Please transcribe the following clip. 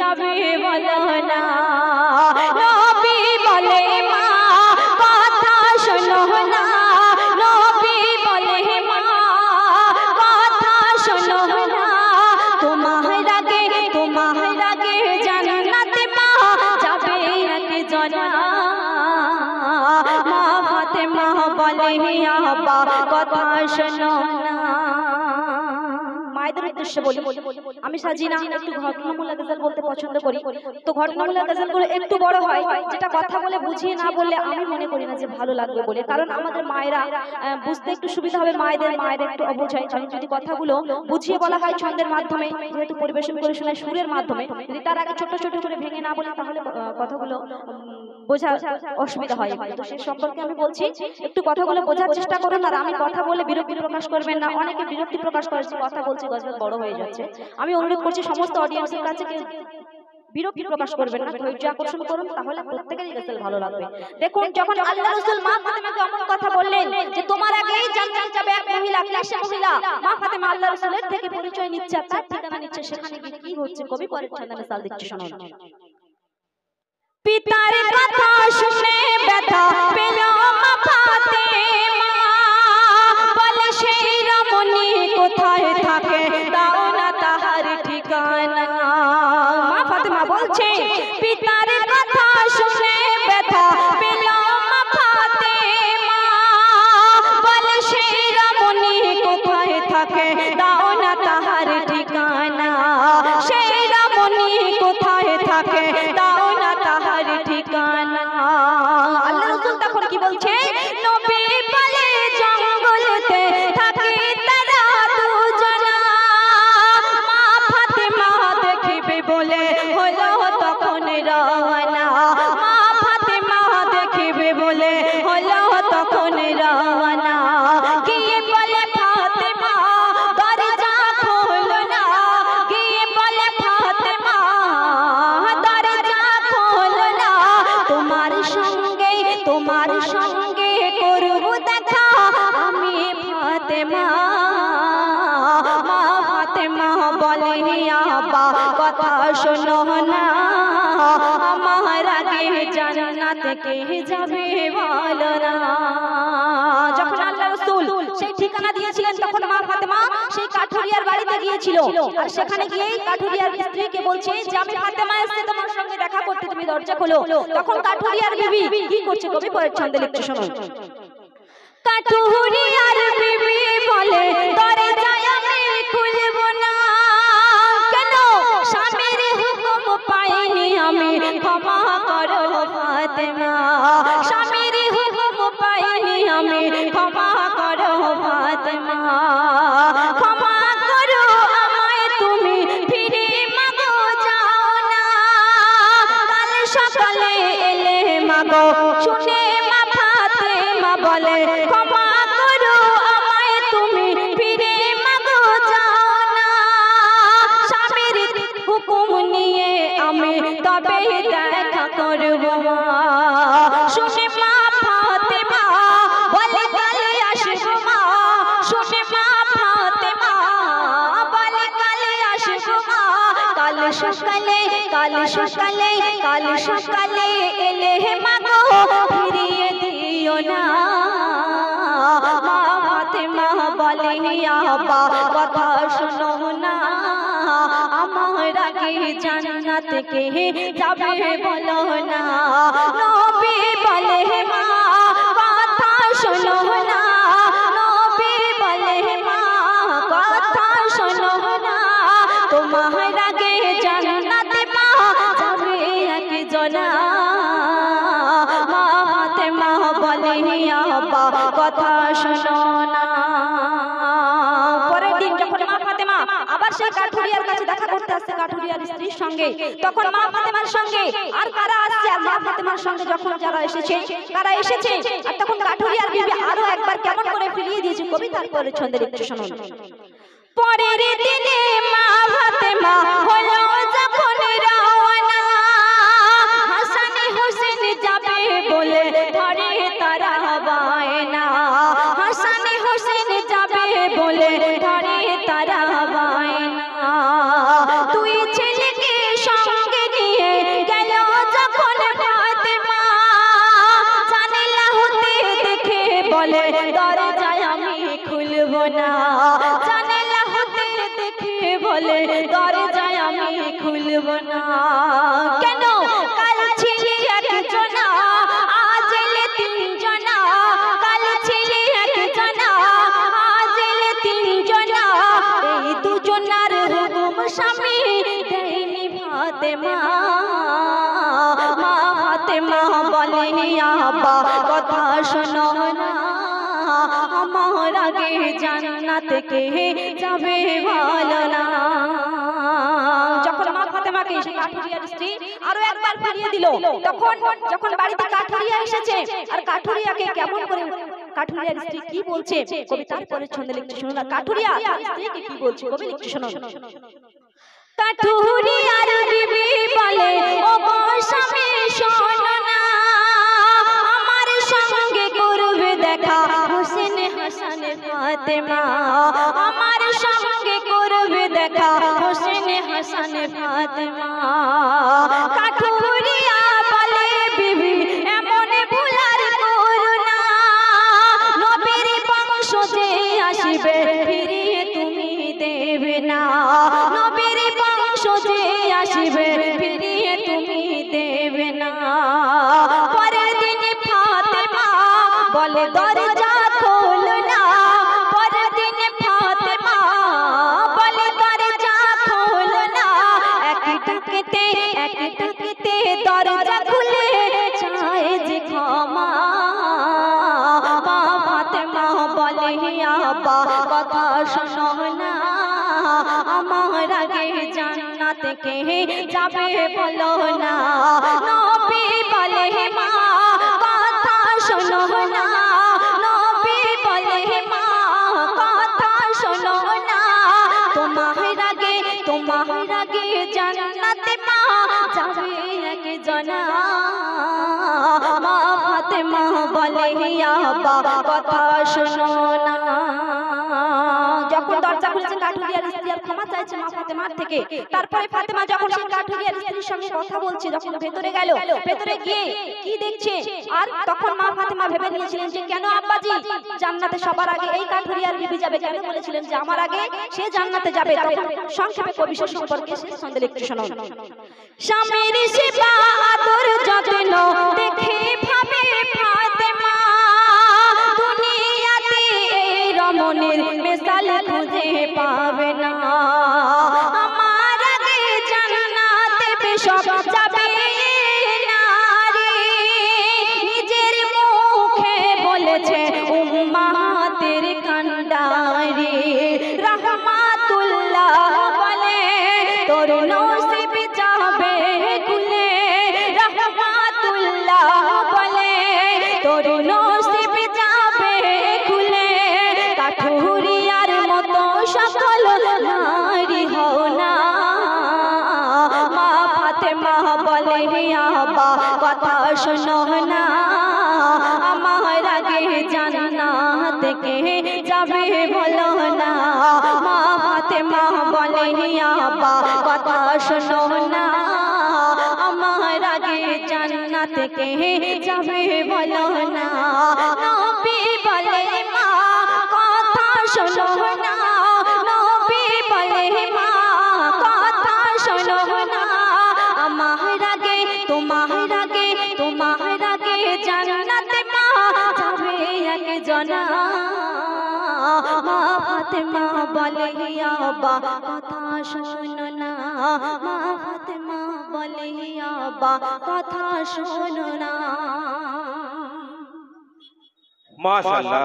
যাবে বলো না। নবী বলে মা কথা শোনো না, নবী বলে মা কথা শোনো না। তোমার আগে জান্নাতে মা যাবে একজনা। মা ফাতেমা বলে আব্বা কথা শোনো না। মায়েদের উদ্দেশ্যে বলি, আমি সাজিনা একটু ঘটনামূলক গজল বলতে পছন্দ করি। তো ঘটনামূলক গজলগুলো একটু বড় হয়, যেটা কথা বলে বুঝিয়ে না বললে আমি মনে করি না যে ভালো লাগবে বলে। কারণ আমাদের মায়েরা বুঝতে একটু সুবিধা হবে, মায়েদের একটু অবুঝ হয়। কারণ যদি কথাগুলো বুঝিয়ে বলা হয় ছন্দের মাধ্যমে, যেহেতু পরিবেশন করে শোনায় সুরের মাধ্যমে, যদি তার আগে ছোট ছোট করে ভেঙে না বলি তাহলে কথাগুলো বোঝা অসুবিধা হয়। তো সে সম্পর্কে আমি বলছি, একটু কথাগুলো বোঝার চেষ্টা করুন। আর আমি কথা বলে বিরক্তি প্রকাশ করবেন না। অনেকে বিরক্তি প্রকাশ করেছে, কথা বলছি গজল বড় হয়ে যাচ্ছে। আমি অনুরোধ করছি সমস্ত অডিয়েন্সের কাছে বিরক্তি প্রকাশ করবেন না, ধৈর্য আকর্ষণ করুন, তাহলে প্রত্যেকেরই গজল ভালো লাগবে। দেখুন, যখন আল্লাহ রাসূল মা ফাতেমাকে এমন কথা বললেন যে তোমার আগেই জান্নাতে যাবে এক মহিলা, কে সে মহিলা? মা ফাতেমা আল্লাহ রাসূলের থেকে পরিচয় নিচ্ছে, তার ঠিকানা নিচ্ছে। সেখানে কি হচ্ছে কবি পরের ছন্দে মিসাল দিচ্ছে, শুনুন। পিতার কথা শুনে ব্যথা পেল মা ফাতেমা, বলে সেই রমণী কোথায় থাকে, দাও না তাহার ঠিকানা। মা ফাতেমা বলছে পিতার কথা শুনে ব্যথা পেল মা ফাতেমা, বলে সেই রমণী কোথায় থাকে, দাও না তাহার ঠিকানা। সেই রমণী কোথায় থাকে, দাও না তাহার ঠিকানা। আল্লাহ রাসূল তখন কি বলছে? নবী বলে জঙ্গলেতে থাকে তারা দুজনা, মা ফাতেমা দেখিবে বলে হলো তখন রওনা। মা ফাতেমা দেখিবে বলে হলো তখন রওনা। গিয়ে বলে ফাতেমা দরজা খোলো না, গিয়ে বলে ফাতেমা দরজা খোলো না। তোমার সঙ্গে করব দেখা আমি ফাতেমা। মা ফাতেমা বলে আব্বা কথা শোনো না, আমার আগে জান্নাতে কে যাবে বলো না। যখন আল্লাহ রাসূল সেই ঠিকানা দিয়েছিলেন, তখন মা ফাতেমা সেই কাঠুরিয়ার বাড়িতে গিয়েছিল। আর সেখানে গিয়েই কাঠুরিয়ার স্ত্রীকে বলছে যে আমি ফাতেমা এসেছি তোমার সঙ্গে দেখা করতে, তুমি দরজা খোলো। তখন কাঠুরিয়ার বিবি কি করছে কবি পরের ছন্দে লিখছে, শুনুন। কাঠুরিয়ার বিবি বলে দরজায় আমি খুলব না, কেন স্বামীর হুকুম পাইনি আমি, ক্ষমা করো ফাতেমা। স্বামীর হুকুম পাইনি আমি, ক্ষমা করো ফাতেমা। ক্ষমা করো আমায় তুমি, ফিরে মাগো যাও না। কাল সকালে এলে মাগো শুনে মা ফাতেমা বলে, ক্ষমা করো আমায় তুমি, ফিরে মাগো যাও না। স্বামীর হুকুম নিয়ে আমি তবে দেখা করব মা। শুনে মা ফাতেমা বলে কালে আসবো মা। শুনে মা ফাতেমা বলে কালে আসবো মা। কাল সকালে এলে মাগো ফিরিয়ে দিও না। মা ফাতেমা বলে আব্বা কথা শোনো না, আমার আগে জান্নাতে কে যাবে বলো না। নবী বলে মা কথা শোনো না, নবী বলে মা কথা শোনো না। তোমার আগে জান্নাতে মা যাবে একজনা। মা ফাতেমা বলে আব্বা কথা শোনো না। পরের দিন যখন মা ফাতেমা আবার সেই কাঠুরিয়ার কাছে দেখা করতে আসছে কাঠুরিয়ার স্ত্রীর সঙ্গে, তখন মা ফাতেমার সঙ্গে আর কারা আসছে, আর মা ফাতেমার সঙ্গে যখন যারা এসেছে কারা এসেছে, আর তখন কাঠুরিয়ার বিবি আরো একবার কেমন করে ফিরিয়ে দিয়েছে কবি তার পরে ছন্দে লিখছে, শুনুন। পরের দিনে মা ফাতেমা হলো যখন রওনা, হাসান হোসেন যাবে বলে ধরে তারা বায়না। হাসান হোসেন যাবে বলে ধরে তারা বায়না। দুই ছেলেকে সঙ্গে বলে দরজায় আমি খুলব না। কেন? কাল ছিলে একজনা, আজ এলে তিনজনা। কাল ছিলে একজনা, আজ এলে তিনজনা। এই দুজনার হুকুম স্বামী দেয়নি ফাতেমা। মা ফাতেমা বলে আব্বা কথা শোনো না, আমার আগে জান্নাত কে যাবে বলো না। যখন মা ফাতেমাকে সেই কাঠুরিয়ার স্ত্রী আরো একবার ফিরিয়ে দিল, তখন যখন বাড়িতে কাঠুরিয়া এসেছে আর কাঠুরিয়াকে কেমন করে কাঠুরিয়ার স্ত্রী কি বলছে কবি তারপরে ছন্দে লিখতে শুনুন না। কাঠুরিয়া তার স্ত্রীকে কি বলছে কবি লিখতে শুনুন। কাঠুরিয়ার বিবি বলে ও গো স্বামী শোনো না, আমার সঙ্গে করবে দেখা হোসেন হাসান ফাতেমা। আমার সঙ্গে করবে দেখা হোসেন হাসান ফাতেমা। কাঠুরিয়া বলে বিবি এমন ভুলার করো না, নবীর বংশ যে আসবে ফিরিয়ে তুমি দেবে না। নবীর বংশ যে আসবে ফিরিয়ে তুমি দেবে না। পরের দিন ফাতেমা বলে দরজা খোলো না। পরের দিন ফাতেমা বলে দরজা খোলো না। এক ডাকেতে দরজা খুলে চায় যে ক্ষমা। মা ফাতেমা বলে আব্বা কথা শোনো না, আমার আগে জান্নাত কে যাবে বলো না। নবী বলে মা কথা শোনো না, নবী বলে মা কথা শোনো না। তোমার আগে জান্নাতে মা যাবে একজনা। মা ফাতেমা বলে আব্বা কথা শোনো না। যখন দরজা খুলেছে কাঠুরিয়ার স্ত্রী আর ক্ষমা চাইছে মা ফাতেমার থেকে। তারপরে ফাতেমা যখন সেই কাঠুরিয়ার স্ত্রীর সঙ্গে কথা বলছে, যখন ভেতরে গেল, ভেতরে গিয়ে কি দেখছে, আর তখন মা ফাতেমা ভেবে নিয়েছিলেন যে কেন আব্বাজি জান্নাতে সবার আগে এই কাঠুরিয়ার বিবি যাবে, কেন বলেছিলেন যে আমার আগে সে জান্নাতে যাবে। তখন সংক্ষেপে কবি সে সম্পর্কে শেষ ছন্দে লিখতে শুনুন। স্বামীর সেবা আদর যত্ন দেখে ভাবে ফাতেমা, দুনিয়াতে এই রমণীর মিসাল খুঁজে পাবে না। আমার আগে জান্নাতে সব যাবে নারী, নিজের মুখে বলেছে উম্মাতের কান্ডারি। রহমাতুল্লাহ বলে তোর নসিব যাবে খুলে। রহমাতুল্লাহ বলে তোর নসিব যাবে খুলে। কাঠুরিয়ার মতো সকল নারী হও না। মা ফাতেমা বলে আব্বা কথা শোনো না, আমার আগে জান্নাত কে যাবে বলো না। মা ফাতেমা বলে আব্বা কথা শোনো না, আমার আগে জান্নাত কে যাবে বলো না। নবী বলে মা কথা শোনো না, নবী বলে মা কথা শোনো না। আমার আগে তোমার আগে জান্নাতে মা যাবে একজনা। মা ফাতেমা বলে আব্বা কথা শোনো না, মা ফাতেমা বলে আব্বা কথা শোনো না। মাশাআল্লাহ।